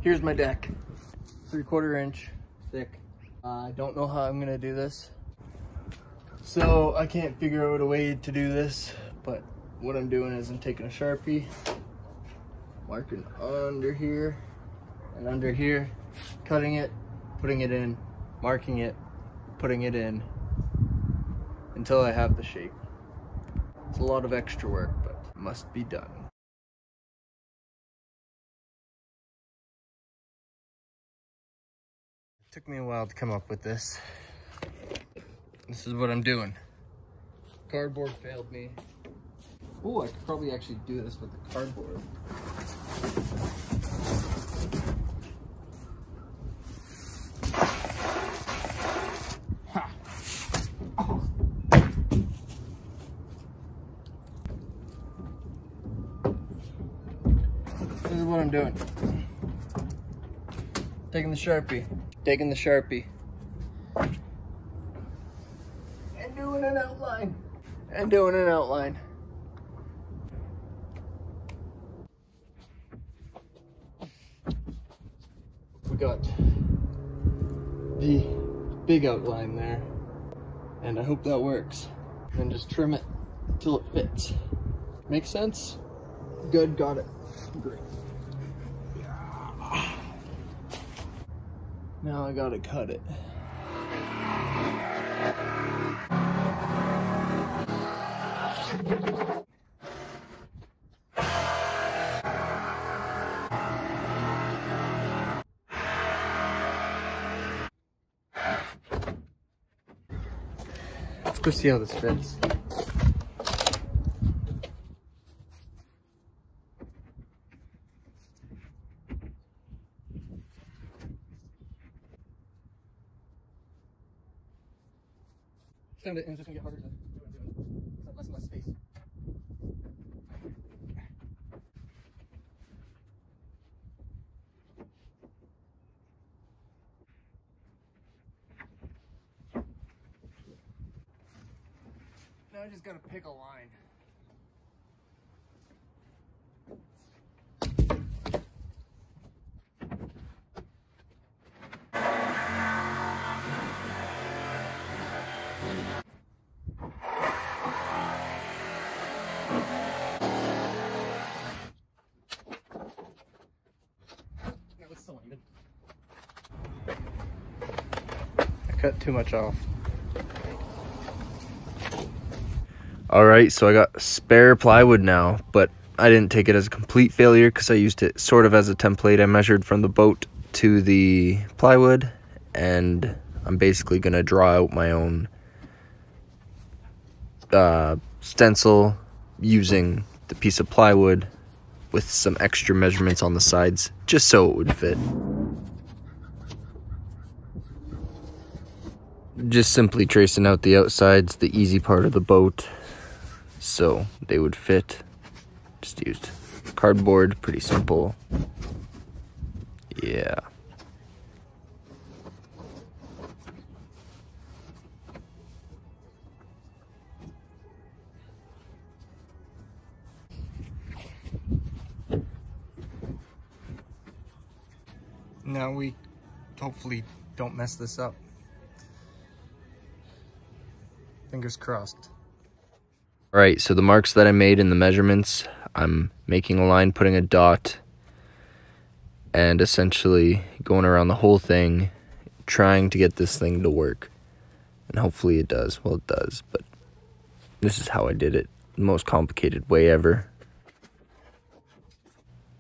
Here's my deck. 3/4 inch thick. I don't know how I'm gonna do this. So I can't figure out a way to do this, but what I'm doing is I'm taking a Sharpie, marking under here and under here, cutting it, putting it in, marking it, putting it in, until I have the shape. It's a lot of extra work, but it must be done. It took me a while to come up with this. This is what I'm doing. Cardboard failed me. Oh, I could probably actually do this with the cardboard. Ha! Oh. This is what I'm doing. Taking the Sharpie. Taking the Sharpie. And doing an outline. And doing an outline. We got the big outline there. And I hope that works. And just trim it till it fits. Make sense? Good, got it. Great. Now I gotta cut it. Let's go see how this fits. And it's just gonna get harder to do what I'm doing. It's less and less space. Now I just gotta pick a line. I cut too much off. Alright, so I got spare plywood now, but I didn't take it as a complete failure because I used it sort of as a template. I measured from the boat to the plywood, and I'm basically going to draw out my own stencil using the piece of plywood with some extra measurements on the sides, just so it would fit. Just simply tracing out the outsides, the easy part of the boat, so they would fit. Just used cardboard, pretty simple. Yeah. Now we hopefully don't mess this up. Fingers crossed. All right, so the marks that I made in the measurements, I'm making a line, putting a dot, and essentially going around the whole thing, trying to get this thing to work. And hopefully it does. Well, it does, but this is how I did it. The most complicated way ever.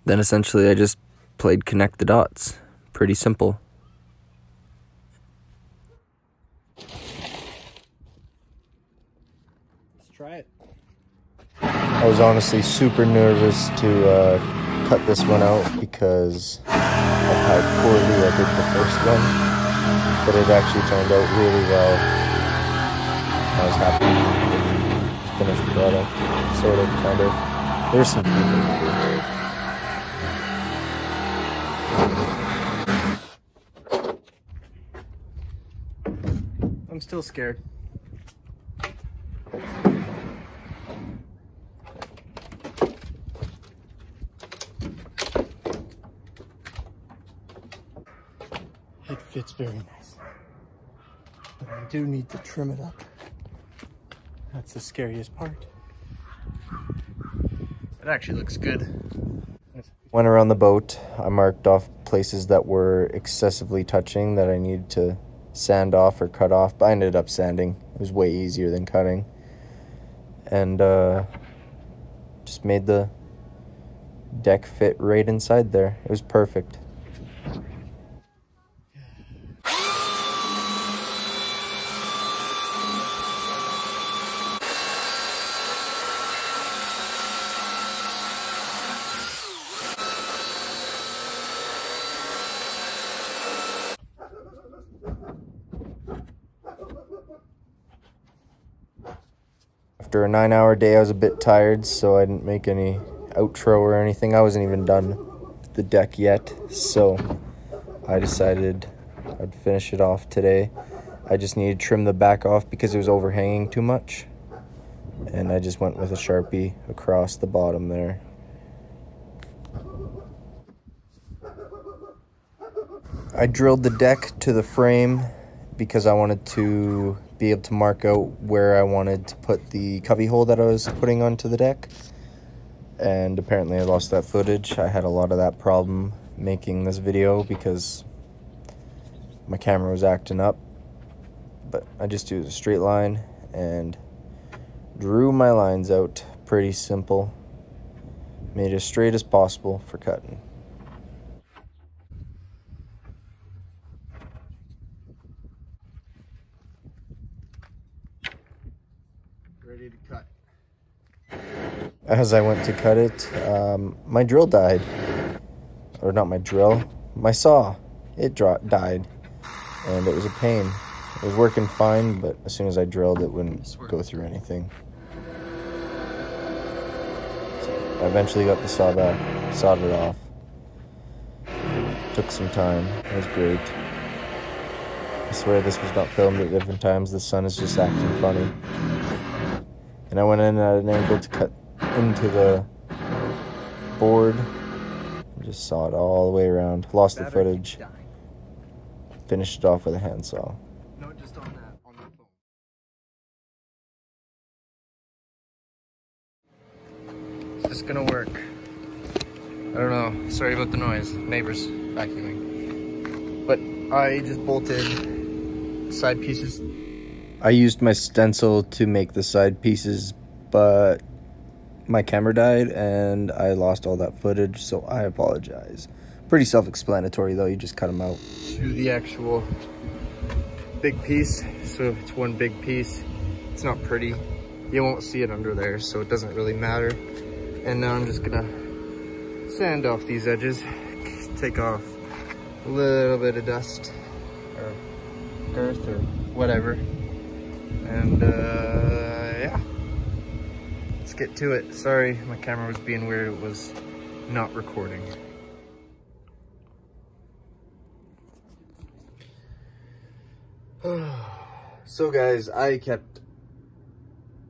Then essentially I just played connect the dots. Pretty simple. Let's try it. I was honestly super nervous to cut this one out because of how poorly I did the first one, but it actually turned out really well. I was happy with the finished product, sort of, kind of. There's some people to do. I'm still scared. It fits very nice. But I do need to trim it up. That's the scariest part. It actually looks good. Went around the boat. I marked off places that were excessively touching that I needed to sand off or cut off, but I ended up sanding. It was way easier than cutting. And just made the deck fit right inside there. It was perfect. After a 9-hour day, I was a bit tired, so I didn't make any outro or anything. I wasn't even done with the deck yet, so I decided I'd finish it off today. I just needed to trim the back off because it was overhanging too much, and I just went with a Sharpie across the bottom there. I drilled the deck to the frame because I wanted to be able to mark out where I wanted to put the cubby hole that I was putting onto the deck. And apparently I lost that footage. I had a lot of that problem making this video because my camera was acting up. But I just used a straight line and drew my lines out. Pretty simple. Made it as straight as possible for cutting. Ready to cut. As I went to cut it, my drill died. Or not my drill, my saw. It died. And it was a pain. It was working fine, but as soon as I drilled, it wouldn't go through anything. So I eventually got the saw back, sawed it off. Took some time. It was great. I swear this was not filmed at different times. The sun is just acting funny. And I went in at an angle to cut into the board. Just saw it all the way around. Lost the footage. Finished it off with a handsaw. No, just on the phone. Is this gonna work? I don't know. Sorry about the noise. Neighbors vacuuming. But I just bolted side pieces. I used my stencil to make the side pieces, but my camera died and I lost all that footage, so I apologize. Pretty self-explanatory though, you just cut them out. To the actual big piece, so it's one big piece. It's not pretty. You won't see it under there, so it doesn't really matter. And now I'm just gonna sand off these edges, take off a little bit of dust or earth or whatever. And yeah, let's get to it. Sorry, my camera was being weird. It was not recording. So guys, I kept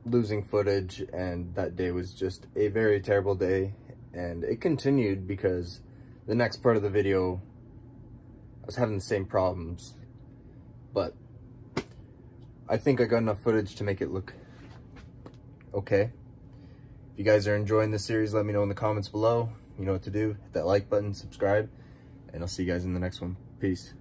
losing footage and that day was just a very terrible day, and it continued because the next part of the video I was having the same problems, but I think I got enough footage to make it look okay. If you guys are enjoying this series, let me know in the comments below. You know what to do. Hit that like button, subscribe, and I'll see you guys in the next one. Peace.